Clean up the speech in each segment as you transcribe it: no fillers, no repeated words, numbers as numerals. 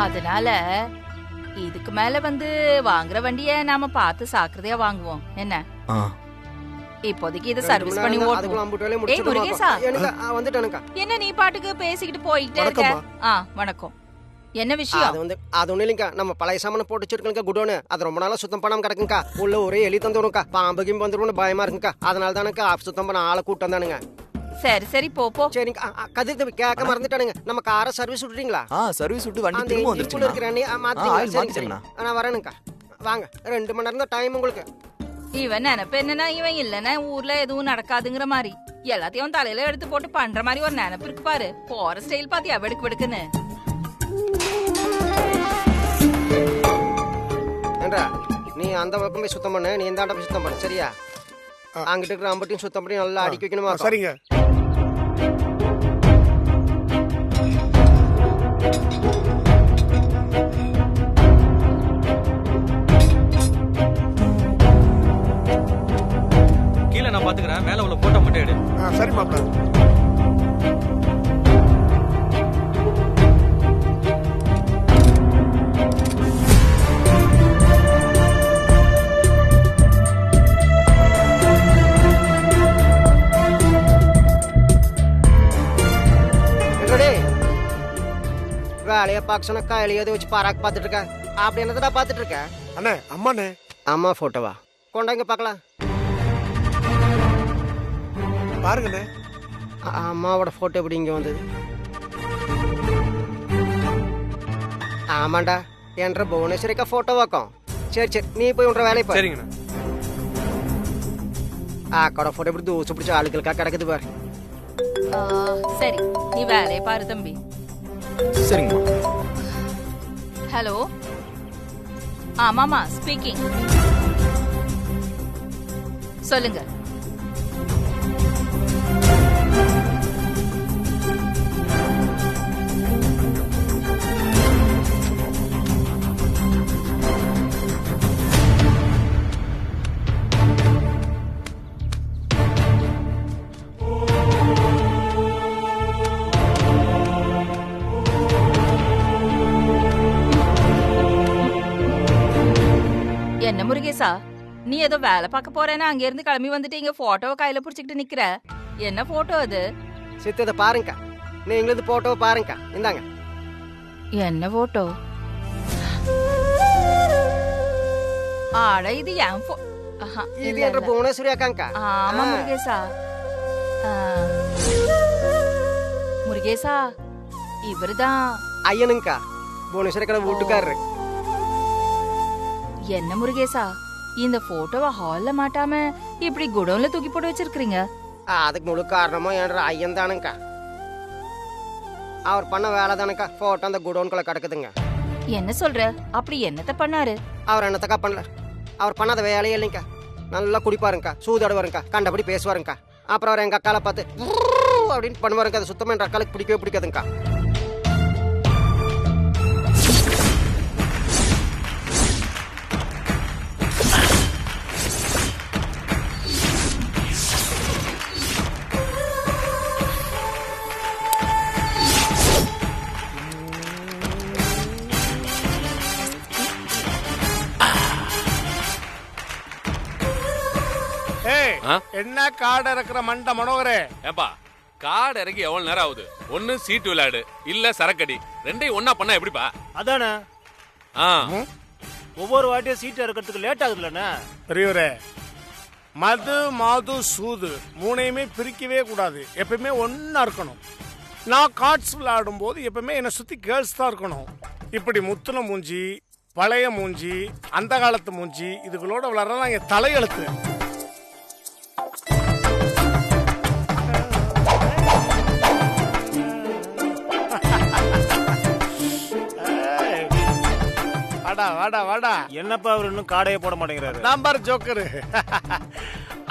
அதனால இதுக்கு மேல வாங்குற வண்டிய நாம பார்த்து சாக்கிரதையா வாங்குவோம் என்ன. இப்போதைக்கு இத சர்வீஸ் பண்ணி ஓட்டுவோம். ஏய் முருகேசா வந்துட்டேனுக்கா. என்ன நீ பாட்டுக்கு பேசிக்கிட்டு போயிட்டே இருக்க? வணக்கம். என்ன விஷயம்? அது ஒண்ணு இல்லைங்கா, நம்ம பழைய சாமான போட்டு வச்சிருக்கோங்க குடோனு, அது ரொம்ப நாளா சுத்தம் பண்ணாம கிடக்குங்கா. உள்ள ஒரே எலி தந்துருக்கா, பாம்பு கிம்பு வந்துரும்னு பயமா இருக்குங்கா. அதனால தானுங்க சுத்தம் பண்ண ஆளை கூட்டம் தானுங்க. சரி சரி போ. சரிங்க. கதிர் தம்பி கேட்க மறந்துட்டானுங்க, நம்ம காரை சர்வீஸ் விட்டுறீங்களா? சர்வீஸ் விட்டு வண்டி திரும்ப வந்துருச்சுங்க. நான் வரேனுங்கா. வாங்க, 2 மணி நேரம் தான் டைம் உங்களுக்கு. இவன் நினைப்பு என்னன்னா இவன் இல்லன்னா ஊர்ல எதுவும் நடக்காதுங்கிற மாதிரி எல்லாத்தையும் தலையில எடுத்து போட்டு பண்ற மாதிரி ஒரு நினைப்பு இருக்கு பாரு. போற ஸ்டைல் பாத்தியா வெடுக்கு வெடுக்குன்னு. ஏண்டா நீ அந்த பக்கம் போய் சுத்தம் பண்ணு, நீ இந்த ஆண்ட போய் சுத்தம் பண்ணு, சரியா? அங்கிட்டு இருக்கிற அம்பட்டியும் சுத்தம் பண்ணி நல்லா அடிக்க வைக்கணுமா? சரிங்க. கீழே நான் பாத்துக்கிறேன், மேல உள்ள போட்டோ மட்டும் எடு. சரி மாப்ள. வேலையை பார்க்க சொன்னா கையிலையாவது வச்சு பாராக்கு பார்த்துட்டு இருக்க. அப்படி என்னதான் பார்த்துட்டு இருக்க? அண்ணே அம்மாண்ணே. அம்மா போட்டோவா? கொண்டாங்க பார்க்கலாம். பாருங்கண்ணே. அம்மாவோட போட்டோ எப்படி இங்க வந்தது? ஆமாண்டா, என்ற புவனேஸ்வரிக்கா போட்டோ வாக்கம். சரி சரி, நீ போய் உன்ற வேலையை பாரு. சரிங்கண்ணா. அக்கோட போட்டோ எப்படி தூசு பிடிச்ச ஆளுகளுக்கா கிடக்குது பாரு. சரி நீ வேலையை பாரு தம்பி. சரிங்கம்மா. ஹலோ. ஆமாமா ஸ்பீக்கிங். சொல்லுங்க. என்ன முருகேசா, நீ ஏதோ வேலை பார்க்க போறேன்னா அங்க இருந்து கிளம்பி வந்துட்டு இங்க போட்டோவை கையில புடிச்சுக்கிட்டு நிக்கிற. என்ன போட்டோ அது? சித்தத பாருங்க, நீங்களது போட்டோவை பாருங்க. இந்தாங்க. என்ன போட்டோ? ஆட இது என் இது என்ற புவனேஸ்வரி அக்காங்கா. ஆமா முருகேசா. முருகேசா இவருதான் ஐயனுங்கா, புவனேஸ்வரி கடை வீட்டுக்காரரு. என்ன முருகேசா, இந்த போட்டோவை ஹால்ல மாட்டாம இப்படி குடோன்ல தூக்கி போட்டு வச்சிருக்கீங்க? அதுக்கு முழு காரணமும் என்ற ஐயன் தானுங்கா. அவர் பண்ண வேலை தானுக்கா போட்டோ அந்த குடோன்குள்ள கிடக்குதுங்க. என்ன சொல்ற? அப்படி என்னத்த பண்ணாரு அவர்? என்னத்தக்கா பண்ணல, அவர் பண்ணாத வேலையே இல்லைங்கா. நல்லா குடிப்பாருங்கா, சூதாடுவாருங்கா, கண்டபடி பேசுவாருங்கா. அப்புறம் அவர் எங்க அக்கால பார்த்து அப்படின்னு பண்ணுவாருங்க. அது சுத்தமா என்ற அக்காலுக்கு பிடிக்கவே பிடிக்காதுங்கா. என்ன காடு இறக்குற மண்ட மனோகரே? ஏப்பா காடு இறங்கி எவ்வளவு நேரம் ஆகுது? ஒண்ணு சீட்டு விளையாடு, இல்ல சரக்கடி. ரெண்டையும் ஒன்னா பண்ணா எப்படிப்பா? அதானே ஒவ்வொரு வாட்டியும் சீட்டு இறக்கிறதுக்கு லேட் ஆகுதுலண்ணே. பெரியவரே, மது மாது சூது மூணையுமே பிரிக்கவே கூடாது. எப்பயுமே ஒன்னா இருக்கணும். நான் கார்ட்ஸ் விளையாடும் போது எப்பவுமே என்னை சுத்தி கேர்ள்ஸ் தான் இருக்கணும். இப்படி முத்துன மூஞ்சி, பழைய மூஞ்சி, அந்த காலத்து மூஞ்சி இதுகளோட விளையாடுறதா என் தலையெழுத்து. வாடா வாடா. என்னப்பா அவர் இன்னும் காடையே போட மாட்டேங்கிறாரு? Number joker.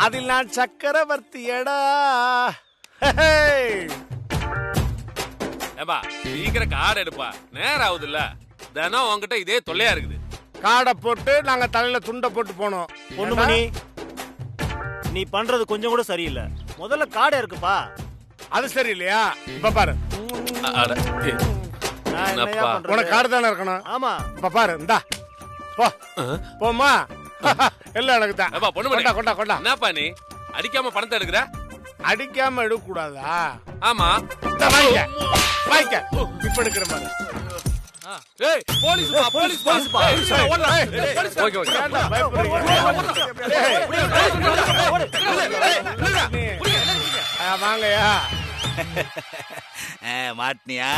அதில் நான் சக்கரவர்த்தியடா. ஏப்பா சீக்கிரம் காடை எடுப்பா, நேரம் ஆகுது இல்ல. தினம் உங்ககிட்ட இதே தொல்லையா இருக்குது. காடை போட்டு நாங்க தலையில துண்டை போட்டு போனோம். பொண்ணுமணி, நீ பண்றது கொஞ்சம் கூட சரியில்லை. முதல்ல காடை இருக்குப்பா. அது சரியில்லையா? இப்ப பாரு. என்னய்யா பண்றது? உனக்கு கார்டு தானே இருக்கணும். ஆமா. இப்ப பாரு, இந்தா போ. போம்மா. எல்லாம் எனக்கு தான். ஏப்பா, பொண்ணு கொண்டா கொண்டா கொண்டா. என்னப்பா நீ அடிக்காம பணத்தை எடுக்கிற? அடிக்காம எடுக்க கூடாதா? ஆமா. வாங்கிக்க வாங்கிக்க. இப்ப எடுக்கிற மாதிரி. ஏய், போலீஸ் பா, போலீஸ் பா. ஓடுடா. போலீஸ். Okay okay. ஏன்டா பயப்படுறீங்க? வாங்கயா. மாட்டினியா?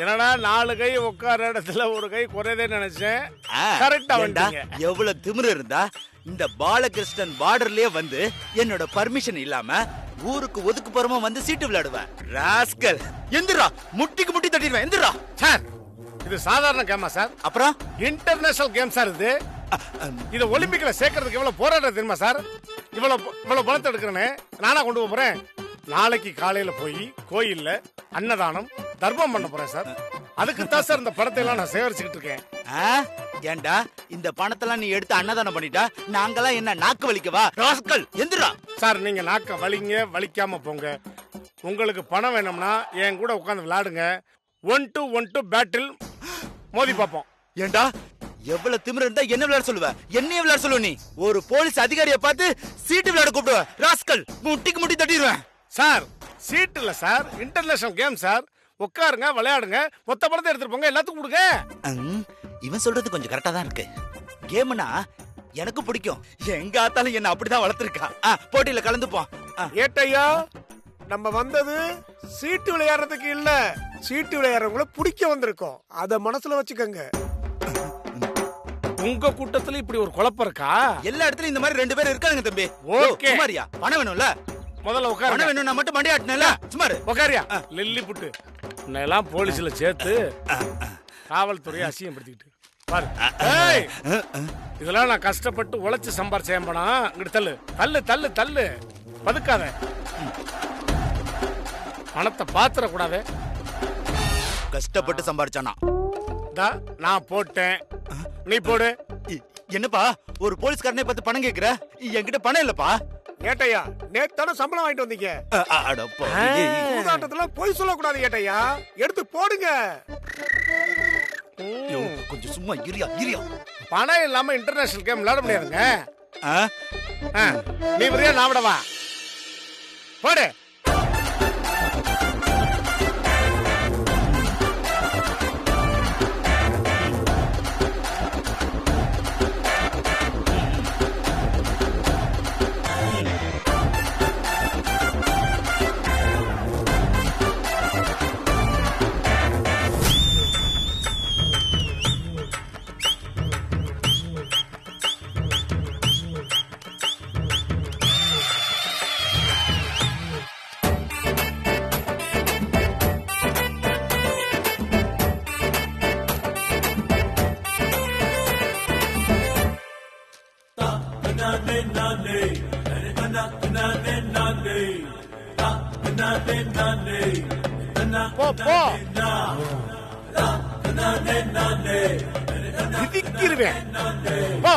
என்னடா 4 கை உட்கார இடத்துல ஒரு கை குறையதே நினைச்சேன். கரெக்டா வந்துட்டீங்க. எவ்வளவு திமிரு இருந்தா இந்த பாலகிருஷ்ணன் பார்டர்லயே வந்து என்னோட பர்மிஷன் இல்லாம ஊருக்கு ஒதுக்குப்புறமா வந்து சீட்டு விளையாடுவேன். ராஸ்கல், எந்திரா, முட்டிக்கு முட்டி தட்டிடுவேன். எந்திரா. சார், இது சாதாரண கேமா சார்? அப்புறம் இன்டர்நேஷனல் கேம் சார் இது. இத ஒலிம்பிக்ல சேர்க்கறதுக்கு எவ்வளவு போராட்டம் தெரியுமா சார்? இவ்வளவு பணத்தை எடுக்கிறேன்னு நானா கொண்டு போறேன். நாளைக்கு காலையில போய் கோயில்ல அன்னதானம் தர்மம் பண்ண போறேன் சார். அதுக்கு தான் சார் இந்த பணத்தை எல்லாம் நான் சேகரிச்சுக்கிட்டு இருக்கேன். ஏண்டா இந்த பணத்தெல்லாம் நீ எடுத்து அன்னதானம் பண்ணிட்டா நாங்கெல்லாம் என்ன நாக்கு வலிக்கவா? ராஸ்கல், எந்திரா. சார், நீங்க நாக்க வலிங்க, வலிக்காம போங்க. உங்களுக்கு பணம் வேணும்னா என் கூட உட்கார்ந்து விளையாடுங்க. 1-1 பேட்டில் மோதி பார்ப்போம். ஏண்டா எவ்வளவு திமிரு இருந்தா என்ன விளையாட சொல்லுவ? என்னைய விளையாட சொல்லுவ? நீ ஒரு போலீஸ் அதிகாரியை பார்த்து சீட்டு விளையாட கூப்பிடுவ? ராஸ்கல், முட்டிக்கு முட்டி தட்டிடுவேன். சார், சீட் இல்ல சார், இன்டர்நேஷனல் கேம் சார். உட்காருங்க, விளையாடுங்க, மொத்த பணத்தை எடுத்துட்டு போங்க, எல்லாத்துக்கும் கொடுங்க. இவன் சொல்றது கொஞ்சம் கரெக்டா தான் இருக்கு. கேம்னா எனக்கு பிடிக்கும். எங்க ஆத்தாலும் என்ன அப்படிதான் வளர்த்திருக்கா. போட்டியில கலந்துப்போம். ஏட்டையா, நம்ம வந்தது சீட்டு விளையாடுறதுக்கு இல்ல, சீட்டு விளையாடுறவங்கள பிடிக்க வந்திருக்கோம். அத மனசுல வச்சுக்கோங்க. உங்க கூட்டத்துல இப்படி ஒரு குழப்பம் இருக்கா? எல்லா இடத்துலயும் இந்த மாதிரி 2 பேர் இருக்காங்க தம்பி. ஓகே. சுமாரியா, பணம் வேணும்ல? முதல்ல உட்காரு. பணம் வேணும், நான் மட்டும் மண்டியாட்டினேல. சுமாரு உட்காரியா. லில்லி புட்டு எல்லாம் போலீஸ்ல சேர்த்து காவல்துறையை அசிங்கப்படுத்திக்கிட்டு பாரு. ஏய், இதெல்லாம் நான் கஷ்டப்பட்டு உழைச்சு சம்பாரிச்ச பணம். இங்கிட்டு தள்ளு தள்ளு தள்ளு தள்ளு. பதுக்காத. பணத்தை பாத்திர கூடாது. கஷ்டப்பட்டு சம்பாரிச்சானா? நான் போட்டேன், நீ போடு. என்னப்பா ஒரு போலீஸ்காரனை பார்த்து பணம் கேக்குற? என்கிட்ட பணம் இல்லப்பா. ஏட்டையா, நேத்தான சம்பளம் வாங்கிட்டு வந்தீங்க. சூதாட்டத்துல போய் சொல்லக்கூடாது ஏட்டையா. எடுத்து போடுங்க. கொஞ்சம் சும்மா இரியா இரியா. பணம் இல்லாம இன்டர்நேஷனல் கேம் விளையாட முடியாதுங்க. நீ வரியா, நான் விடவா? போடு. போ போ. மிதிக்கிருவேன். போ.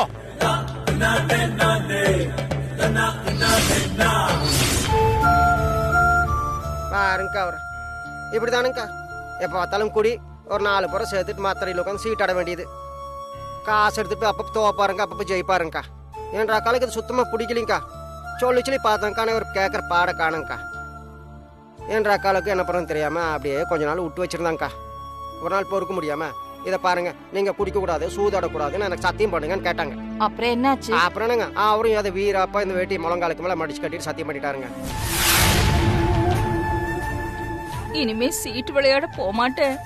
பாருங்கக்கா, அவர் இப்படிதானுங்கக்கா. எப்போ பார்த்தாலும் குடி, ஒரு 4 புறம் சேர்த்துட்டு மாத்திரையில் உட்காந்து சீட்டாட வேண்டியது. காசு எடுத்துட்டு அப்பப்போ தோப்பாருங்க, அப்பப்போ ஜெயிப்பாருங்கக்கா. ஏன்றா காலுக்கு அது சுத்தமாக பிடிக்கலிங்கக்கா. சொல்லி பார்த்தேங்க்கா, ஒரு கேட்குற பாட காணுங்கக்கா. ஏன்றா காலுக்கு என்ன பண்ணுறது தெரியாமல் அப்படியே கொஞ்ச நாள் விட்டு வச்சுருந்தாங்க்கா. ஒரு நாள் பொறுக்க முடியாமல், இதை பாருங்க, நீங்கள் குடிக்கக்கூடாது, சூதாடக்கூடாதுன்னு எனக்கு சத்தியம் பண்ணுங்கன்னு கேட்டாங்க. அப்புறம் என்னாச்சு? அப்புறம் என்னங்க, அவரும் அதை வீராப்பா இந்த வேட்டி முழங்காலுக்கு மேலே மடிச்சு கட்டிட்டு சத்தியம் பண்ணிட்டாருங்க. இனிமே சீட்டு விளையாட போமாட்டேன்,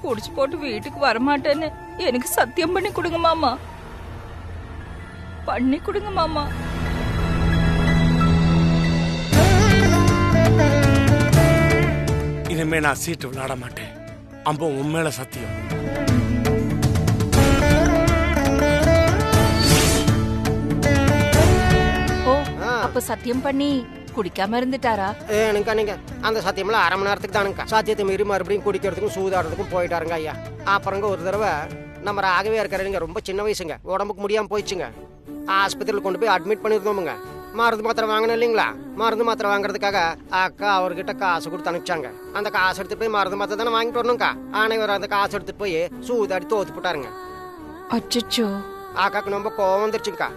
குடிச்சு போட்டு வீட்டுக்கு வரமாட்டேன்னு எனக்கு சத்தியம் பண்ணி கொடுங்க மாமா. பண்ணி கொடுங்க மாமா. இனிமே நான் சீட்டு விளையாட மாட்டேன். அம்போ, உண்மையில சத்தியம். ஓ, அப்ப சத்தியம் பண்ணி குடிக்காம இருந்துட்டாரா? ஏனுங்கா, நீங்க அந்த சத்தியமெல்லாம் 1/2 மணி நேரத்துக்கு தானுங்க. சத்தியத்தை மீறி மறுபடியும் குடிக்கிறதுக்கும் சூதாடுறதுக்கும் போயிட்டாருங்க ஐயா. அப்புறங்க ஒரு தடவை நம்ம ராகவே இருக்கிறவங்க ரொம்ப சின்ன வயசுங்க, உடம்புக்கு முடியாம போயிடுச்சுங்க. ஆஸ்பத்திரியில் கொண்டு போய் அட்மிட் பண்ணிருந்தோமுங்க. மருந்து மாத்திரை வாங்கணும் இல்லைங்களா? மருந்து மாத்திரை வாங்குறதுக்காக அக்கா அவர்கிட்ட காசு கொடுத்து அனுப்பிச்சாங்க. அந்த காசு எடுத்துட்டு போய் மருந்து மாத்திரை தானே வாங்கிட்டு வரணும்க்கா. ஆனா இவர் அந்த காசு எடுத்துட்டு போய் சூதாடி தோத்து போட்டாருங்க. அச்சோ, அக்காக்கு ரொம்ப கோவம் வந்துருச்சுங்கக்கா.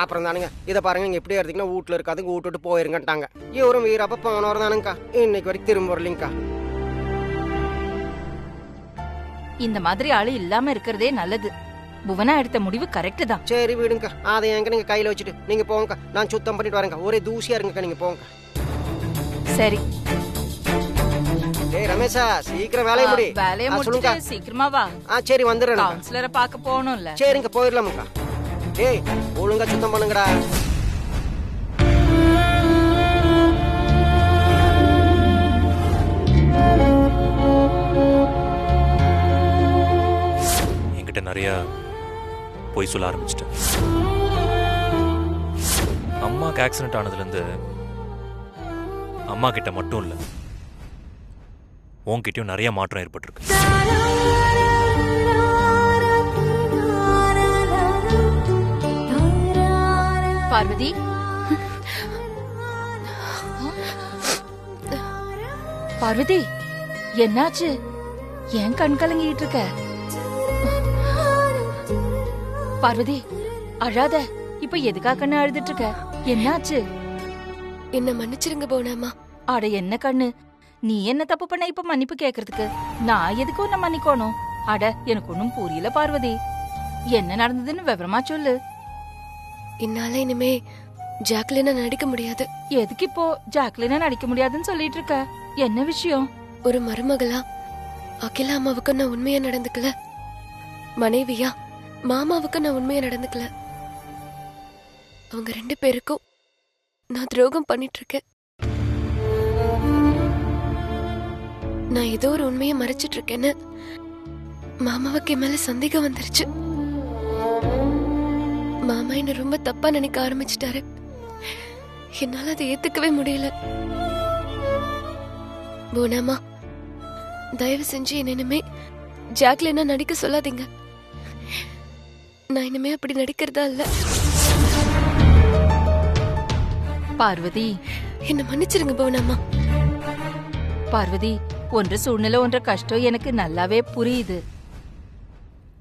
அப்புறம் தானுங்க இதை பாருங்க, இங்க எப்படி எடுத்தீங்கன்னா வீட்டுல இருக்காதுங்க, வீட்டு விட்டு போயிருங்கட்டாங்க. இவரும் வீரப்ப போனவர் தானுங்கக்கா, இன்னைக்கு வரைக்கும் திரும்ப வரலைங்கக்கா. இந்த மாதிரி ஆளு இல்லாம இருக்கிறதே நல்லது. புவனா எடுத்த முடிவு கரெக்ட் தான். சரி விடுங்கக்கா, அதை எங்க நீங்க கையில வச்சுட்டு நீங்க போங்கக்கா. நான் சுத்தம் பண்ணிட்டு வரேங்க. ஒரே தூசியா இருங்கக்கா, நீங்க போங்க. சரி, ஏய் ரமேஷா, சீக்கிரம் வேலையை முடி. வேலையை முடிச்சிட்டு சீக்கிரமா வா. சரி வந்துடுறேன். கவுன்சிலரை பார்க்க போகணும்ல. சரிங்க, போயிடலாமுக்கா. ஏய் ஒழுங்கா சுத்தம் பண்ணுங்கடா. என்கிட்ட நிறைய பொய் சொல்ல ஆரம்பிச்சிட்டேன். அம்மாக்கு ஆக்சிடென்ட் ஆனதுலேருந்து அம்மா கிட்ட மட்டும் இல்லை, உன்கிட்டயும் நிறைய மாற்றம் ஏற்பட்டிருக்கு. பார்வதி, பார்வதி என்னாச்சு? ஏன் கண் கலங்கிட்டு இருக்க? பார்வதி அழாத. இப்ப எதுக்கா கண்ணு அழுதுட்டு இருக்க? என்னாச்சு? என்ன மன்னிச்சிருங்க போனாமா. அட என்ன கண்ணு, நீ என்ன தப்பு பண்ண இப்ப மன்னிப்பு கேக்குறதுக்கு? நான் எதுக்கு உன்னை மன்னிக்கணும்? அட எனக்கு ஒன்னும் புரியல பார்வதி. என்ன நடந்ததுன்னு விவரமா சொல்லு. என்னால இனிமே ஜாக்லினா நடிக்க முடியாது. எதுக்கு இப்போ ஜாக்லினா நடிக்க முடியாதுன்னு சொல்லிட்டு இருக்க? என்ன விஷயம்? ஒரு மருமகளா அகிலா அம்மாவுக்கு நான் உண்மையா நடந்துக்கல. மனைவியா மாமாவுக்கு நான் உண்மையா நடந்துக்கல. அவங்க 2 பேருக்கும் நான் துரோகம் பண்ணிட்டு இருக்கேன். நான் ஏதோ ஒரு உண்மையை மறைச்சிட்டு இருக்கேன்னு மாமாவுக்கு என் மேல சந்தேகம் வந்துருச்சு. மாமா என்ன ரொம்ப தப்பா நினைக்க ஆரம்பிச்சிட்டாரு. என்னால அதை ஏத்துக்கவே முடியல. போனாமா, தயவு செஞ்சு என்ன இனிமே ஜாக்லினா நடிக்க சொல்லாதீங்க. நான் இனிமே அப்படி நடிக்கிறதா இல்ல. பார்வதி என்ன மன்னிச்சிருங்க போனாமா. பார்வதி, ஒன்ற சூழ்நிலை ஒன்ற கஷ்டம் எனக்கு நல்லாவே புரியுது.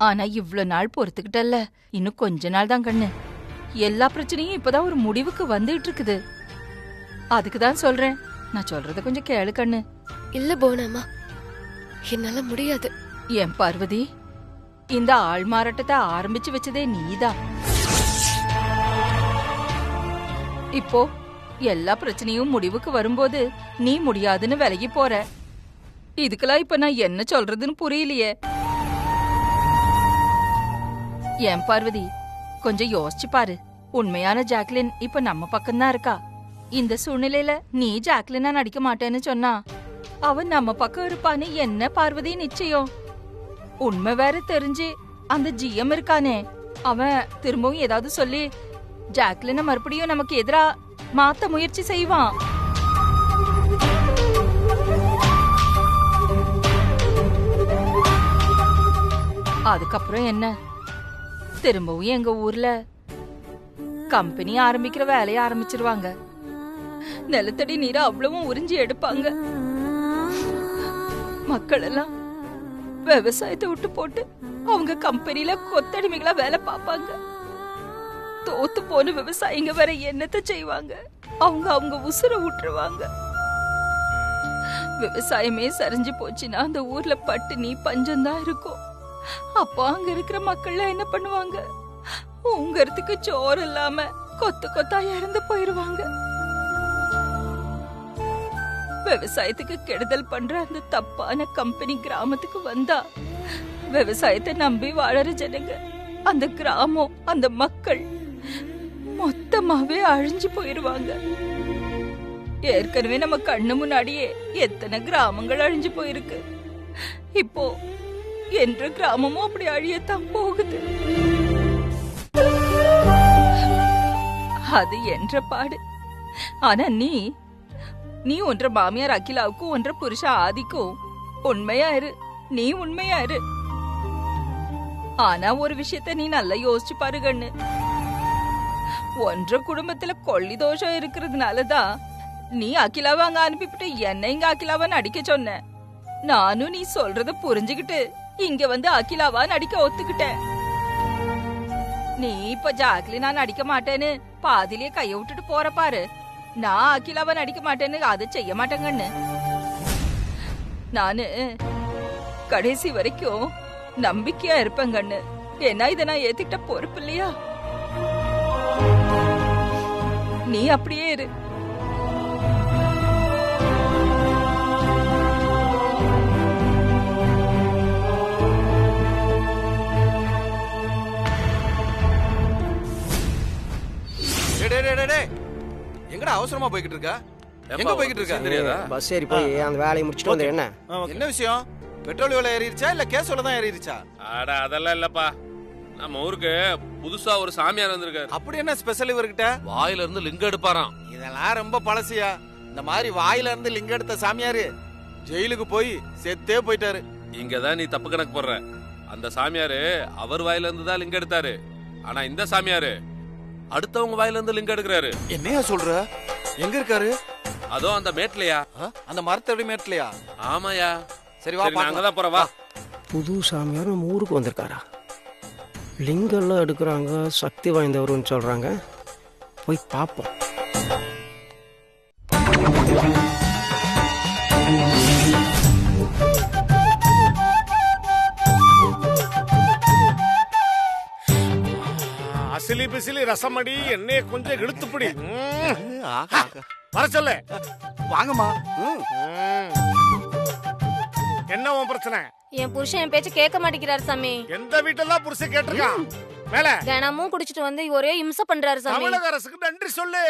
ஆனா இவ்ளோ நாள் பொறுத்துக்கிட்டல்ல, இன்னும் கொஞ்ச நாள் தான் கண்ணு. எல்லா பிரச்சனையும் இப்பதான் ஒரு முடிவுக்கு வந்துட்டு இருக்குது. அதுக்குதான் சொல்றேன், நான் சொல்றத கொஞ்சம் கேளு கண்ணு. இல்ல போனாமா, என்னால முடியாது. ஏன் பார்வதி, இந்த ஆள் மாறாட்டத்தை ஆரம்பிச்சு வச்சதே நீதான். இப்போ எல்லா பிரச்சனையும் முடிவுக்கு வரும்போது நீ முடியாதுன்னு விலகி போற. இதுக்கெல்லாம் இப்ப நான் என்ன சொல்றதுன்னு புரியலையே. ஏன் பார்வதி, கொஞ்சம் யோசிச்சு பாரு. உண்மையான ஜாக்லின் இப்ப நம்ம பக்கம்தான் இருக்கா. இந்த சூழ்நிலையில நீ ஜாக்லினா நடிக்க மாட்டேன்னு சொன்னா அவன் நம்ம பக்கம் இருப்பான்னு என்ன பார்வதி நிச்சயம்? உண்மை வேற தெரிஞ்சு அந்த ஜிஎம் இருக்கானே, அவன் திரும்பவும் ஏதாவது சொல்லி ஜாக்லின மறுபடியும் நமக்கு எதிரா மாத்த முயற்சி செய்வான். அதுக்கப்புறம் என்ன? திரும்பவும் எங்க ஊர்ல கம்பெனி ஆரம்பிக்கிற வேலையை ஆரம்பிச்சிருவாங்க. நிலத்தடி நீரை அவ்வளவும் உறிஞ்சி எடுப்பாங்க. மக்கள் எல்லாம் விவசாயத்தை விட்டு போட்டு அவங்க கம்பெனில கொத்தடிமைகளா வேலை பார்ப்பாங்க. தோத்து போன விவசாயிங்க வேற என்னத்தை செய்வாங்க? அவங்க உசுர விட்டுருவாங்க. விவசாயமே சரிஞ்சு போச்சுன்னா அந்த ஊர்ல பட்டினி பஞ்சம் தான் இருக்கும். அப்போ அங்க இருக்கிற மக்கள் என்ன பண்ணுவாங்க? உங்கறதுக்கு சோறு இல்லாம கொத்து கொத்தா இறந்து போயிருவாங்க. விவசாயத்துக்கு கெடுதல் பண்ற அந்த தப்பான கம்பெனி கிராமத்துக்கு வந்தா விவசாயத்தை நம்பி வாழற ஜனங்க, அந்த கிராமம், அந்த மக்கள் மொத்தமாவே அழிஞ்சு போயிருவாங்க. ஏற்கனவே நம்ம கண்ணு முன்னாடியே எத்தனை கிராமங்கள் அழிஞ்சு போயிருக்கு. இப்போ என்ற கிராமமும் அப்படி அழியத்தான் போகுது. அது என்ற பாடு. ஆனா நீ ஒன்ற மாமியார் அகிலாவுக்கும் ஒன்ற புருஷ ஆதிக்கும் உண்மையா இரு. நீ உண்மையா இரு. ஆனா ஒரு விஷயத்த நீ நல்லா யோசிச்சு பாரு கண்ணு. ஒன்ற குடும்பத்துல கொள்ளி தோஷம் இருக்கிறதுனாலதான் நீ அகிலாவை அங்க அனுப்பிவிட்டு என்ன இங்க அகிலாவா நடிக்க சொன்ன. நானும் நீ சொல்றத புரிஞ்சுகிட்டு இங்க வந்து அகிலாவா நடிக்க ஒத்துக்கிட்டேன். நீ இப்ப ஜாக்லினா நடிக்க மாட்டேன்னு பாதிலேயே கைய விட்டுட்டு போற பாரு. நான் அகிலாவா நடிக்க மாட்டேன்னு அதை செய்ய மாட்டேங்கன்னு. நானு கடைசி வரைக்கும் நம்பிக்கையா இருப்பேங்கண்ணு. ஏன்னா இதை நான் ஏத்துக்கிட்ட பொறுப்பு இல்லையா? நீ அப்படியே இரு. எங்கடா அவசரமா போய்கிட்டு இருக்க? எங்க போய்கிட்டு இருக்க? தெரியாதா? பஸ் ஏறி போய் அந்த வேலையை முடிச்சுட்டு வந்து என்ன என்ன விஷயம்? பெட்ரோல் விலை ஏறிடுச்சா இல்ல கேஸ் விலை தான் ஏறிடுச்சா? அட அதெல்லாம் இல்லப்பா, நம்ம ஊருக்கு புதுசா ஒரு சாமியார் வந்திருக்காரு. அப்படி என்ன ஸ்பெஷல் இவர்கிட்ட? வாயில இருந்து லிங்கம் எடுப்பாராம். இதெல்லாம் ரொம்ப பழசியா. இந்த மாதிரி வாயில இருந்து லிங்கம் எடுத்த சாமியாரு ஜெயிலுக்கு போய் செத்தே போயிட்டாரு. இங்கதான் நீ தப்பு கணக்கு போடுற. அந்த சாமியாரு அவர் வாயில இருந்து தான் லிங்கம் எடுத்தாரு. ஆனா இந்த சாமியாரு அடுத்தவங்க வாயில இருந்து லிங்கம் எடுக்கிறாரு. என்னையா சொல்ற? எங்க இருக்காரு? அதோ அந்த மேட்லையா, அந்த மரத்தடி மேட்லையா? ஆமாயா. சரி வா, அங்கதான் போற வா. புது சாமியார் நம்ம ஊருக்கு வந்திருக்காரா? லிங்கெல்லாம் எடுக்கிறாங்க, சக்தி வாய்ந்தவருன்னு சொல்றாங்க. போய் பார்ப்போம். அசிலி பிசிலி ரசமடி என்னைய கொஞ்சம் இழுத்துப்படி. வர சொல்லு. வாங்கம்மா. என்ன உன் பிரச்சனை? என் புருஷன் என் பேச்ச கேட்க மாட்டேங்கிறாரு சாமி. எந்த வீட்டெல்லாம் புருஷன் கேட்டிருக்கான்? மேல தினமும் குடிச்சிட்டு வந்து ஒரே இம்சை பண்றாரு சாமி. தமிழக அரசுக்கு நன்றி சொல்லு.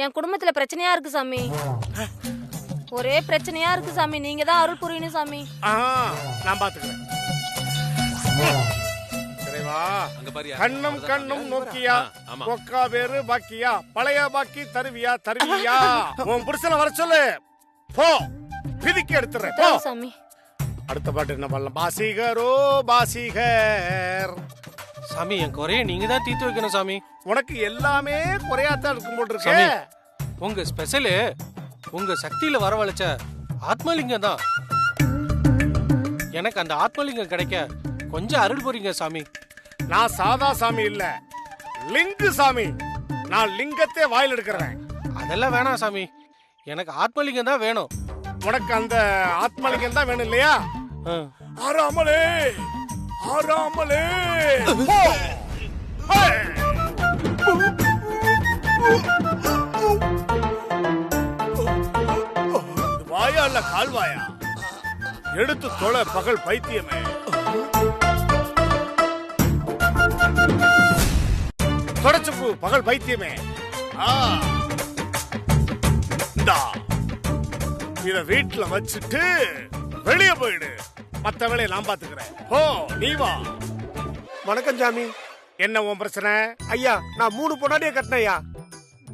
என் குடும்பத்துல பிரச்சனையா இருக்கு சாமி. ஒரே பிரச்சனையா இருக்கு சாமி. நீங்க தான் அருள் புரியணும் சாமி. நான் பாத்துக்கிறேன். கண்ணும் கண்ணும் நோக்கியா, கொக்கா வேறு பாக்கியா, பழைய பாக்கி தருவியா தருவியா. உன் புருஷனை வர சொல்லு. போ, பிதிக்கி எடுத்துறேன். போ சாமி. அடுத்த பாட்டு என்ன பண்ணலாம்? பாசிகரோ பாசிகர். சாமி, என் குறைய நீங்க தான் தீர்த்து வைக்கணும் சாமி. உனக்கு எல்லாமே குறையாத்தான் இருக்கும் போட்டு இருக்கு. உங்க ஸ்பெஷலு உங்க சக்தியில வரவழைச்ச ஆத்மலிங்கம் தான். எனக்கு அந்த ஆத்மலிங்கம் கிடைக்க கொஞ்சம் அருள் புரியுங்க சாமி. நான் சாதா சாமி இல்ல, லிங்கு சாமி. நான் லிங்கத்தை வாயில் எடுக்கிறேன். அதெல்லாம் வேணாம் சாமி, எனக்கு ஆத்மலிங்கம் தான் வேணும். உனக்கு அந்த ஆத்மலிங்கம் தான் வேணும் இல்லையா? ஆறாமலே ஆறாமலே வாயா இல்ல கால்வாயா? எடுத்து தொலை பகல் பைத்தியமே. தொடச்சுப்பு பகல் பைத்தியமே. இத வீட்டுல வச்சுட்டு வெளியே போயிடு. மத்த வேலையை நான் பாத்துக்கிறேன். ஓ நீ வா. வணக்கம் சாமி. என்ன உன் பிரச்சனை? ஐயா, நான் 3 பொண்டாட்டிய கட்டினையா.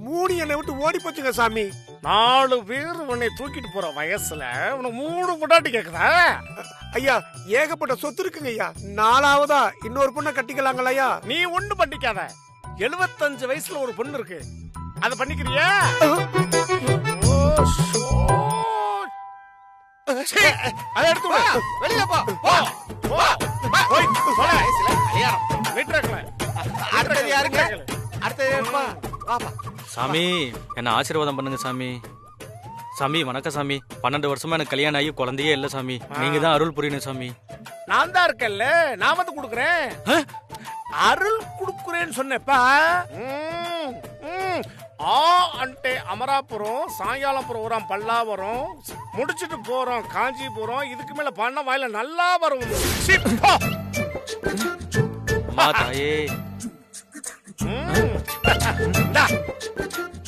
3 என்னை விட்டு ஓடி போச்சுங்க சாமி. 4 பேர் உன்னை தூக்கிட்டு போற வயசுல உனக்கு 3 பொண்டாட்டி கேக்குதா? ஐயா, ஏகப்பட்ட சொத்து இருக்குங்க ஐயா. 4ஆவதா இன்னொரு பொண்ணை கட்டிக்கலாங்களா ஐயா? நீ ஒண்ணு பண்ணிக்காத. 75 வயசுல ஒரு பொண்ணு இருக்கு, அத பண்ணிக்கிறியா? அதை எடுத்து வெளியில போ. சாமி, என்ன ஆசீர்வாதம் பண்ணுங்க சாமி. சாமி வணக்கம் சாமி. 12 வருஷமா எனக்கு கல்யாணம் ஆகி குழந்தையே இல்ல சாமி. நீங்க தான் அருள் புரியணும் சாமி. நான் தான் இருக்கேன்ல, நான் வந்து கொடுக்குறேன். அருள் கொடுக்குறேன்னு சொன்னப்பா. ஆ அண்டே அமராபுரம், சாயங்காலம் ப்ரோக்ராம் பல்லாவரம், முடிச்சுட்டு போறோம் காஞ்சிபுரம். இதுக்கு மேல பண்ண வாயில நல்லா வரும்.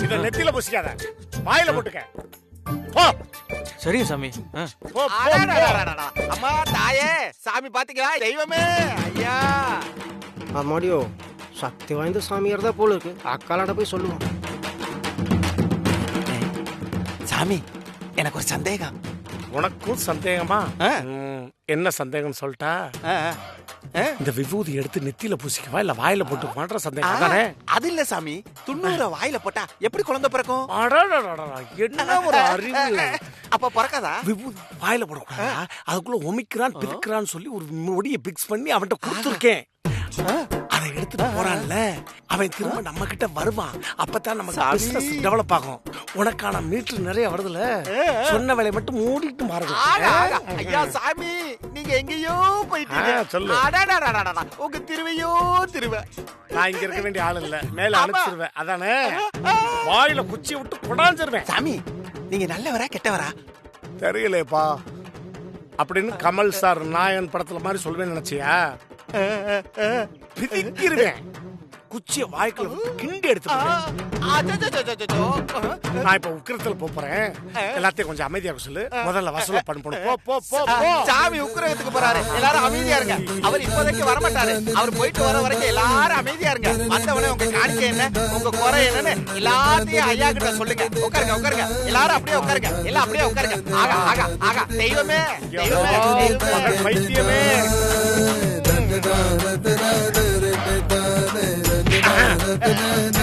இத நெத்தில பூசிக்காத, வாயில போட்டுக்க. சரிங்க சாமி. அம்மா தாயே, சாமி பாத்தீங்களா? தெய்வமே ஐயா. அம்மாடியோ, சக்தி வாய்ந்த சாமியார் தான் போல இருக்கு. அக்காலாட போய் சொல்லுவோம். சாமி, எனக்கு ஒரு சந்தேகம். உனக்கும் சந்தேகமா? என்ன சந்தேகம் சொல்லிட்டா? இந்த விபூதி எடுத்து நெத்தியில பூசிக்கவா இல்ல வாயில போட்டுக்குவான்ற சந்தேகம் தானே? அது இல்ல சாமி, துண்ணூற வாயில போட்டா எப்படி குழந்தை பிறக்கும்? என்ன ஒரு அறிவு! அப்ப பிறக்காதா? விபூதி வாயில போடக்கூடாதா? அதுக்குள்ள ஒமிக்கிறான் பிரிக்கிறான்னு சொல்லி ஒரு முடியை பிக்ஸ் பண்ணி அவன்கிட்ட கொடுத்துருக்கேன். அதை எடுத்துட்டு போறான்ல, அவன் திரும்ப நம்ம கிட்ட வருவான். அப்பதான் நமக்கு பிசினஸ் டெவலப் ஆகும். உனக்கான மீட்டர் நிறைய வருதுல, சொன்ன வேலையை மட்டும் மூடிட்டு மாறுது. ஐயா சாமி, நீங்க எங்கேயோ போயிட்டீங்க. சொல்லு. உங்க திருவையோ திருவ. நான் இங்க இருக்க வேண்டிய ஆள் இல்ல, மேல அனுப்பிச்சிருவேன். அதானே, வாயில குச்சி விட்டு கொடாஞ்சிருவேன். சாமி, நீங்க நல்லவரா கெட்டவரா தெரியலேப்பா அப்படின்னு கமல் சார் நாயன் படத்துல மாதிரி சொல்வேன்னு நினைச்சியா? பிதிக்கிருவேன். குச்சிய வாய்க்குள்ள கிண்டி எடுத்து நான் இப்ப உக்கிரத்துல போறேன். எல்லாத்தையும் கொஞ்சம் அமைதியா சொல்லு. முதல்ல வசூல பண்ணணும். சாமி உக்கிரத்துக்கு போறாரு, எல்லாரும் அமைதியா இருங்க. அவர் இப்போதைக்கு வரமாட்டாரு. அவர் போயிட்டு வர வரைக்கும் எல்லாரும் அமைதியா இருங்க. வந்தவனே உங்க காணிக்கை என்ன, உங்க குறை என்னன்னு எல்லாத்தையும் ஐயா கிட்ட சொல்லுங்க. உட்காருங்க உட்காருங்க, எல்லாரும் அப்படியே உட்காருங்க. எல்லாம் அப்படியே உட்காருங்க. ஆகா ஆகா ஆகா, தெய்வமே தெய்வமே பைத்தியமே. da da da da da da da da